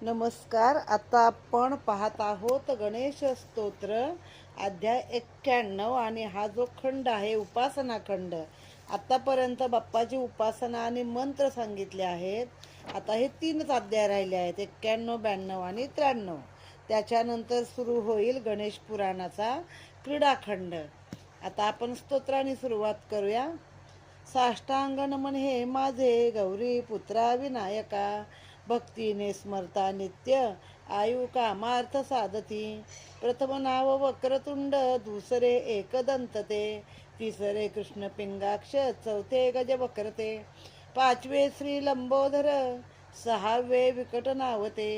नमस्कार. आता आपण पाहत आहोत गणेश स्तोत्र अध्याय 91 आणि हा जो खंड आहे उपासना खंड. आतापर्यंत बाप्पाची उपासना आणि मंत्र सांगितले आहेत. आता हे 3च अध्याय राहिले आहेत, 91, 92 आणि 93. त्याच्यानंतर सुरू होईल गणेश पुराणाचा क्रीडाखंड. आता आपण स्तोत्राने सुरुवात करूया. साष्टांग नमन हे माझे गौरी पुत्रा विनायका, भक्तीने स्मरता नित्य आयु कामार्थ साधती. प्रथम नाव वक्रतुंड, दुसरे एकदंत ते, तिसरे कृष्ण पिंगाक्ष, चौथे गज वक्रते, पाचवे श्री लंबोदर, सहावे विकट नावते,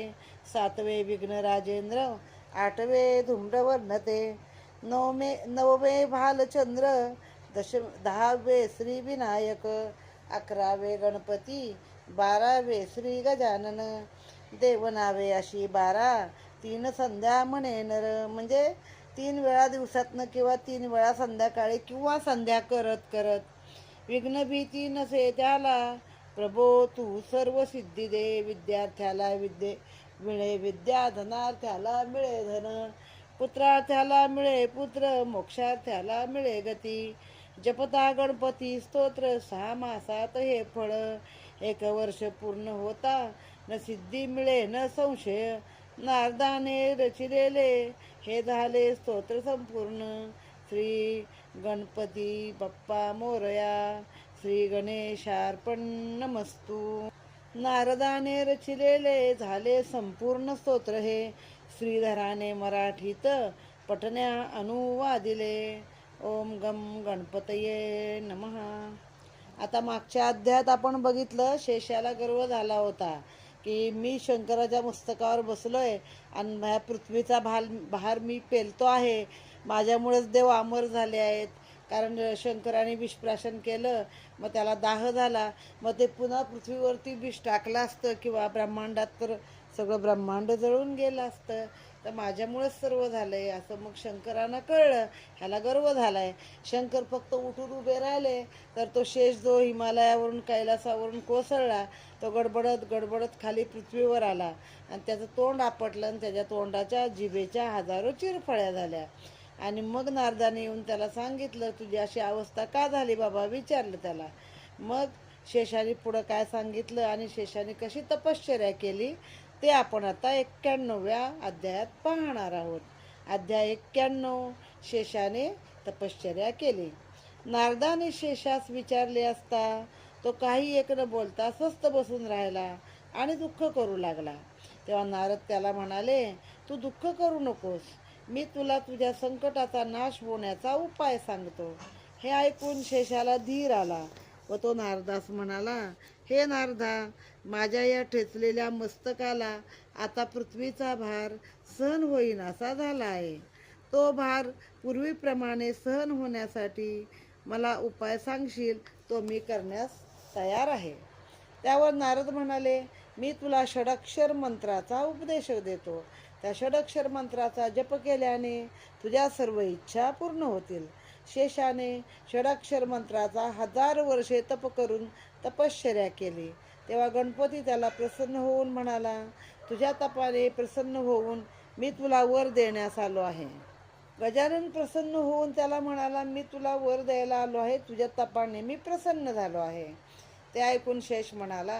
सातवे विघ्न राजेंद्र, आठवे धुम्रवर्णते, नववे भालचंद्र, 10वे श्री विनायक, 11वे गणपती, 12वे श्री गजानन. देवनावे अशी 12, 3 संध्या म्हणे नर. म्हणजे 3 वेळा दिवसातनं किंवा 3 वेळा संध्याकाळी किंवा संध्या करत करत. विघ्न भीती नसे त्याला, प्रभो तू सर्व सिद्धी दे. विद्यार्थ्याला विद्ये मिळे विद्या, धनार्थ्याला मिळे धन, पुत्रार्थ्याला मिळे पुत्र, मोक्षार्थ्याला मिळे गती. जपता गणपती स्तोत्र 6 मासात हे फळ, 1 वर्ष पूर्ण होता न सिद्धी मिळे न संशय. नारदाने रचिलेले हे झाले स्तोत्र संपूर्ण. श्री गणपती बाप्पा मोरया. श्री गणेशार्पण नमस्तू. नारदाने रचिलेले झाले संपूर्ण स्तोत्र हे, श्रीधराने मराठीत पठण्या अनुवादिले. ओम गम गणपतये नमः. आता मागच्या अध्यायात आपण बघितलं, शेषाला गर्व झाला होता की मी शंकराच्या मस्तकावर बसलोय आणि ह्या पृथ्वीचा भार मी पेलतो आहे, माझ्यामुळेच देव अमर झाले आहेत. कारण शंकराने विषप्राशन केलं, मग त्याला दाह झाला, मग ते पुन्हा पृथ्वीवरती विष टाकलं असतं किंवा ब्रह्मांडात तर सगळं ब्रह्मांड जळून गेलं असतं, तर माझ्यामुळेच सर्व झालंय असं मग शंकरांना कळलं. ह्याला गर्व झालाय. शंकर फक्त उठून उभे राहिले तर तो शेष जो हिमालयावरून कैलासावरून कोसळला, तो गडबडत गडबडत खाली पृथ्वीवर आला आणि त्याचं तोंड आपटलं आणि त्याच्या तोंडाच्या जिभेच्या हजारो चिरफळ्या झाल्या. आणि मग नारदाने येऊन त्याला सांगितलं, तुझी अशी अवस्था का झाली बाबा, विचारलं त्याला. मग शेषाने पुढं काय सांगितलं आणि शेषाने कशी तपश्चर्या केली ते आपण आता 91व्या अध्यायात पाहणार आहोत. अध्याय 91. शेषाने तपश्चर्या केली. नारदाने शेषास विचारले असता तो काही एक न बोलता स्वस्थ बसून राहिला आणि दुःख करू लागला. तेव्हा नारद त्याला म्हणाले, तू दुःख करू नकोस, मी तुला तुझ्या संकटाचा नाश होण्याचा उपाय सांगतो. हे ऐकून शेषाला धीर आला व तो नारदास म्हणाला, हे नारदा, माझ्या या ठेचलेल्या मस्तकाला आता पृथ्वीचा भार सहन होईन असा झाला आहे. तो भार पूर्वीप्रमाणे सहन होण्यासाठी मला उपाय सांगशील तो मी करण्यास तयार आहे. त्यावर नारद म्हणाले, मी तुला षडाक्षर मंत्राचा उपदेश देतो. त्या षडाक्षर मंत्राचा जप केल्याने तुझ्या सर्व इच्छा पूर्ण होतील. शेषाने षडाक्षर मंत्राचा 1000 वर्षे तप करून तपश्चर्या केली. तेव्हा गणपती त्याला प्रसन्न होऊन म्हणाला, तुझ्या तपाने प्रसन्न होऊन मी तुला वर देण्यास आलो आहे. गजानन प्रसन्न होऊन त्याला म्हणाला, मी तुला वर द्यायला आलो आहे, तुझ्या तपाने मी प्रसन्न झालो आहे. ते ऐकून शेष म्हणाला,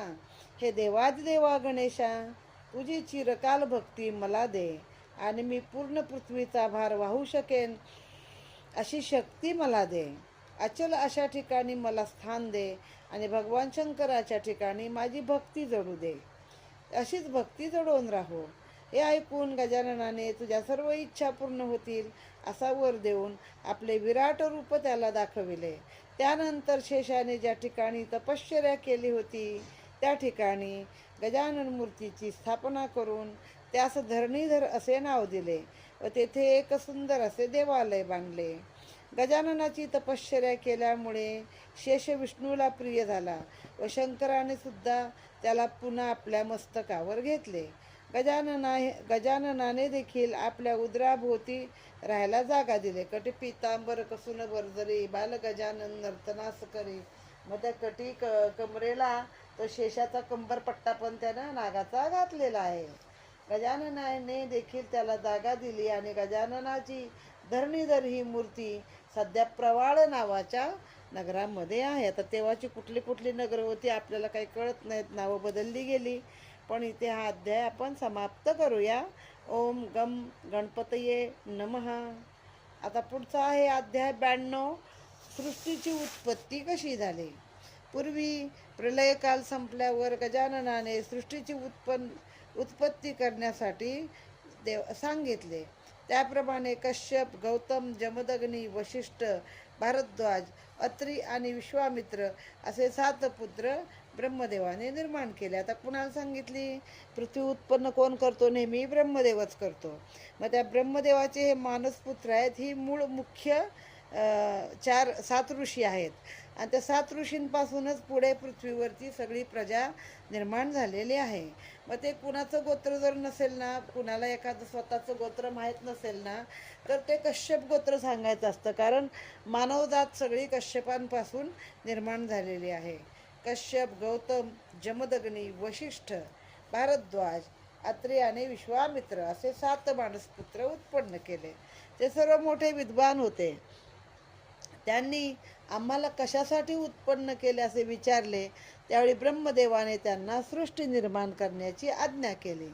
हे देवादिदेवा गणेशा, तुझी चिरकाल भक्ती मला दे आणि मी पूर्ण पृथ्वीचा भार वाहू शकेन अशी शक्ती मला दे. अचल अशा ठिकाणी मला स्थान दे आणि भगवान शंकराच्या ठिकाणी माझी भक्ती जडू दे. अशीच भक्ती जडवून राहो. हे ऐकून गजाननाने तुझ्या सर्व इच्छा पूर्ण होतील असा वर देऊन आपले विराट रूप त्याला दाखविले. त्यानंतर शेषाने ज्या ठिकाणी तपश्चर्या केली होती त्या ठिकाणी गजानन मूर्तीची स्थापना करून त्यास धरणीधर असे नाव दिले व तेथे एक सुंदर असे देवालय बांधले. गजाननाची तपश्चर्या केल्यामुळे शेष विष्णूला प्रिय झाला व शंकराने सुद्धा त्याला पुन्हा आपल्या मस्तकावर घेतले. गजाननाने देखील आपल्या उदराभोवती राहायला जागा दिले. कटी पितांबर कसून बर्जरी बाल गजानन नर्तनास करी. मग त्या कटी कमरेला तो शेषाचा कंबरपट्टा पण त्यानं नागाचा घातलेला आहे. गजाननाने देखील त्याला जागा दिली आणि गजाननाची धरणीधर ही मूर्ती सध्या प्रवाळ नावाच्या नगरामध्ये आहे. आता तेव्हाची कुठली कुठली नगरं होती आपल्याला काही कळत नाहीत, नावं बदलली गेली. पण इथे हा अध्याय आपण समाप्त करूया. ओम गम गणपतये नमः. आता पुढचा आहे अध्याय 92. सृष्टीची उत्पत्ती कशी झाली. पूर्वी प्रलयकाल संपल्यावर गजाननाने सृष्टीची उत्पत्ती करण्यासाठी सांगितले. त्याप्रमाणे कश्यप, गौतम, जमदग्नी, वशिष्ठ, भारद्वाज, अत्री आणि विश्वामित्र असे 7 पुत्र ब्रह्मदेवाने निर्माण केले. आता कुणाला सांगितली? पृथ्वी उत्पन्न कोण करतो? नेहमी ब्रह्मदेवच करतो. मग त्या ब्रह्मदेवाचे हे मानसपुत्र आहेत. ही मूळ मुख्य 7 ऋषी आहेत आणि त्या 7 ऋषींपासूनच पुढे पृथ्वीवरती सगळी प्रजा निर्माण झालेली आहे. मग ते कुणाचं गोत्र जर नसेल ना, कुणाला एखादं स्वतःचं गोत्र माहीत नसेल ना, तर ते कश्यप गोत्र सांगायचं असतं. कारण मानवजात सगळी कश्यपांपासून निर्माण झालेली आहे. कश्यप, गौतम, जमदग्नी, वशिष्ठ, भारद्वाज, अत्री आणि विश्वामित्र असे 7 मानसपुत्र उत्पन्न केले. ते सर्व मोठे विद्वान होते. त्यांनी आम्हाला कशासाठी उत्पन्न केले असे विचारले. त्यावेळी ब्रह्मदेवाने त्यांना सृष्टी निर्माण करण्याची आज्ञा केली.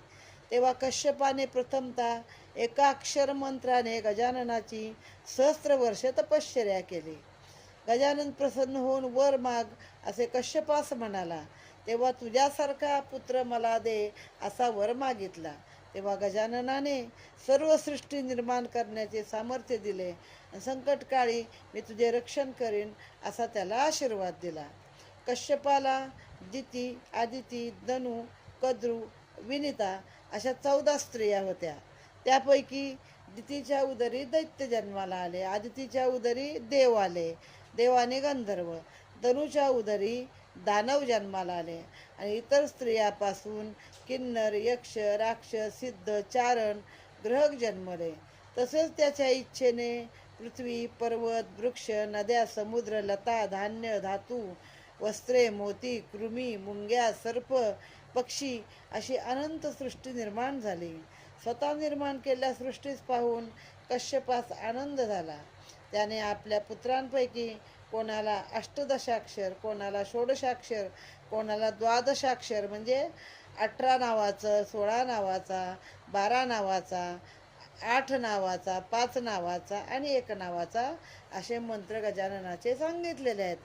तेव्हा कश्यपाने प्रथमतः एका अक्षर मंत्राने गजाननाची 1,000 वर्ष तपश्चर्या केली. गजानन प्रसन्न होऊन वर माग असे कश्यपास म्हणाला. तेव्हा तुझ्यासारखा पुत्र मला दे असा वर मागितला. तेव्हा गजाननाने सर्व सृष्टी निर्माण करण्याचे सामर्थ्य दिले. संकटकाळी मी तुझे रक्षण करीन असा त्याला आशीर्वाद दिला. कश्यपाला दिती, आदिती, दनू, कद्रू, विनिता अशा 14 स्त्रिया होत्या. त्यापैकी दितीच्या उदरी दैत्य जन्माला आले, आदितीच्या उदरी देव आले, देवाने गंधर्व, दनूच्या उदरी दानव जन्माला आले आणि इतर स्त्रियापासून किन्नर, यक्ष, राक्षस, सिद्ध, चारण, ग्रहक जन्मले. तसेच त्याच्या इच्छेने पृथ्वी, पर्वत, वृक्ष, नद्या, समुद्र, लता, धान्य, धातू, वस्त्रे, मोती, कृमी, मुंग्या, सर्प, पक्षी अशी अनंत सृष्टी निर्माण झाली. स्वतः निर्माण केलेल्या सृष्टीस पाहून कश्यपास आनंद झाला. त्याने आपल्या पुत्रांपैकी कोणाला 18 कोणाला 16 कोणाला 12 म्हणजे 18 नावाचं, 16 नावाचा, 12 नावाचा, 8 नावाचा, 5 नावाचा आणि 1 नावाचा असे मंत्र गजाननाचे सांगितलेले आहेत.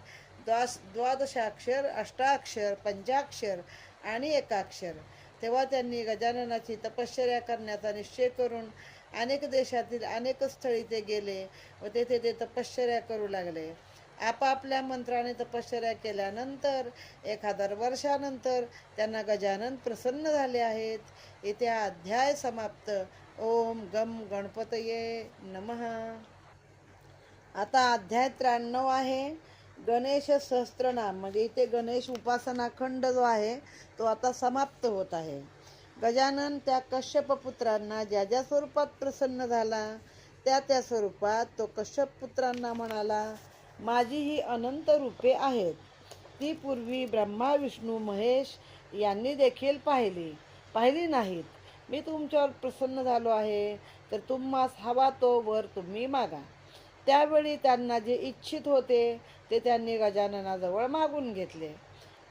12 18 पंचाक्षर आणि 1 तेव्हा त्यांनी गजाननाची तपश्चर्या करण्याचा निश्चय करून अनेक देशातील अनेक स्थळी ते गेले व तेथे ते तपश्चर्या करू लागले. आपापल्या मंत्राने तपश्चर्या केल्यानंतर 1000 वर्षानंतर त्यांना गजानन प्रसन्न झाले आहेत. इथे अध्याय समाप्त. ओम गम गणपतये नमः. आता अध्याय 93 आहे गणेश सहस्त्रनाम. म्हणजे इथे गणेश उपासना खंड जो आहे तो आता समाप्त होत आहे. गजानन त्या कश्यप पुत्रांना ज्या ज्या स्वरूपात प्रसन्न झाला त्या स्वरूपात तो कश्यप पुत्रांना म्हणाला, माझी ही अनंत रूपे आहेत. ती पूर्वी ब्रह्मा, विष्णू, महेश यांनी देखील पाहिली नाहीत. मी तुमच्यावर प्रसन्न झालो आहे, तर तुम्हास हवा तो वर तुम्ही मागा. त्यावेळी त्यांना जे इच्छित होते ते त्यांनी गजाननाजवळ मागून घेतले.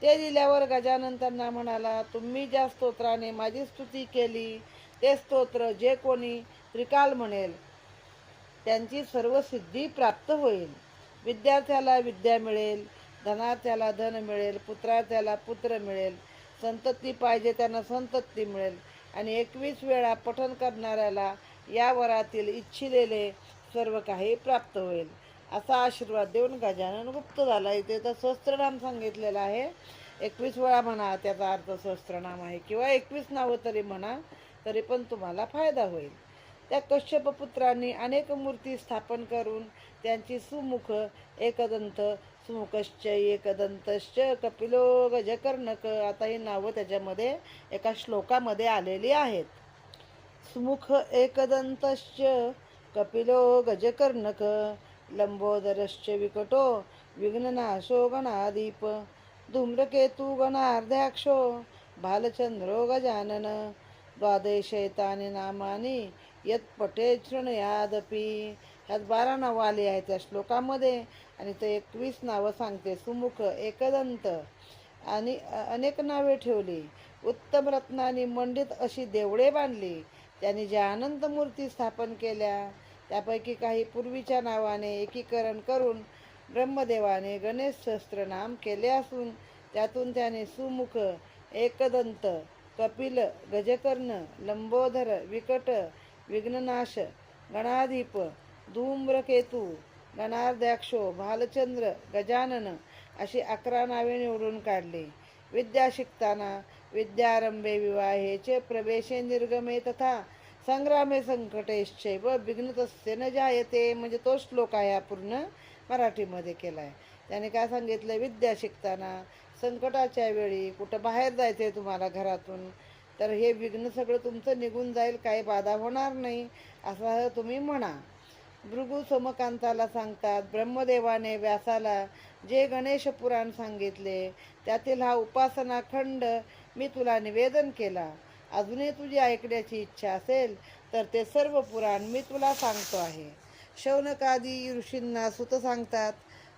ते दिल्यावर गजानन त्यांना म्हणाला, तुम्ही ज्या स्तोत्राने माझी स्तुती केली ते स्तोत्र जे कोणी त्रिकाल म्हणेल त्यांची सर्व सिद्धी प्राप्त होईल. विद्यार्थ्याला विद्या मिळेल, धनार्थ्याला धन मिळेल, पुत्रार्थ्याला पुत्र मिळेल, संतती पाहिजे त्यांना संतती मिळेल आणि 21 वेळा पठण करणाऱ्याला या वरातील इच्छिलेले सर्व काही प्राप्त होईल असा आशीर्वाद देऊन गजानन गुप्त झाला. इथे तर सहस्त्रनाम सांगितलेलं आहे. 21 वेळा म्हणा त्याचा अर्थ सहस्त्रनाम आहे, किंवा 21 नावं तरी म्हणा तरी पण तुम्हाला फायदा होईल. त्या कश्यप पुत्रांनी अनेक मूर्ती स्थापन करून त्यांची सुमुख, एकदंत, सुमुखश्च, एकदंतश्च, कपिलो, गजकर्णक आता ही नावं त्याच्यामध्ये एका श्लोकामध्ये आलेली आहेत. सुमुख एकदंतश्च कपिलो गजकर्णक लंबोदरश्च विकटो विघ्ननाशो गणादीप धूम्रकेतू गणार्ध्याक्षो भालचंद्रो गजानन द्वादशैतानि नामानी यत पठे शृणुयादपि. ह्यात 12 नावं आली आहेत त्या श्लोकामध्ये आणि ते 21 नावं सांगते. सुमुख, एकदंत आणि अनेक नावे ठेवली. उत्तम रत्नांनी मंडित अशी देवळे बांधली. त्यांनी ज्या अनंत मूर्ती स्थापन केल्या त्यापैकी काही पूर्वीच्या नावाने एकीकरण करून ब्रह्मदेवाने गणेश सहस्त्रनाम केले असून त्यातून त्याने सुमुख, एकदंत, कपिल, गजकर्ण, लंबोदर, विकट, विघ्ननाश, गणाधिप, धूम्रकेतू, गणार्ध्याक्षो, भालचंद्र, गजानन अशी 11 नावे निवडून काढली. विद्या शिकताना विद्यारंभे विवाहेचे प्रवेशे निर्गमे तथा संग्रामे संकटेश्चैव विघ्नतस्य न जायते. म्हणजे तो श्लोक आहे, हा पूर्ण मराठीमध्ये केला आहे. त्याने काय सांगितलं, विद्या शिकताना संकटाच्या वेळी कुठं बाहेर जायचं आहे तुम्हाला घरातून, तर हे विघ्न सगळं तुमचं निघून जाईल, काही बाधा होणार नाही असं तुम्ही म्हणा. भृगु सोमकांताला सांगतात, ब्रह्मदेवाने व्यासाला जे गणेश पुराण सांगितले त्यातील हा उपासना खंड मी तुला निवेदन केला. अजूनही तुझी ऐकण्याची इच्छा असेल तर ते सर्व पुराण मी तुला सांगतो आहे. शौनकादी ऋषींना सुत सांगतात,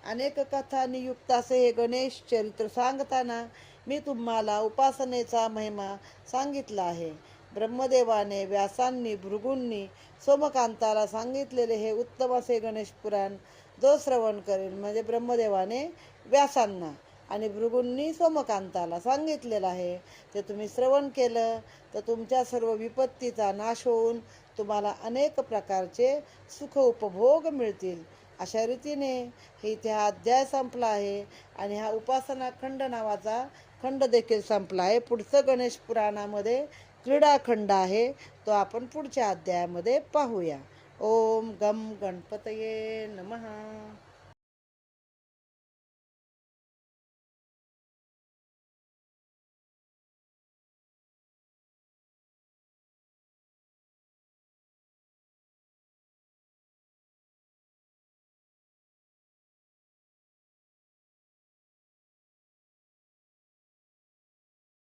अनेक कथांनी युक्त असे हे गणेश चरित्र सांगताना मी तुम्हाला उपासनेचा महिमा सांगितला आहे. ब्रह्मदेवाने, व्यासांनी, भृगूंनी सोमकांताला सांगितलेले हे उत्तम असे गणेश पुराण जो श्रवण करेल, म्हणजे ब्रह्मदेवाने व्यासांना आणि भृगूंनी सोमकांताला सांगितलेलं आहे, ते तुम्ही श्रवण केलं तर तुमच्या सर्व विपत्तीचा नाश होऊन तुम्हाला अनेक प्रकारचे सुख उपभोग मिळतील. अशा रीतीने इथे हा अध्याय संपला आहे आणि हा उपासना खंड नावाचा खंड देखील संपला आहे. पुढचं गणेश पुराणामध्ये क्रीडाखंड आहे, तो आपण पुढच्या अध्यायामध्ये पाहूया. ओम गम गणपतये नमः.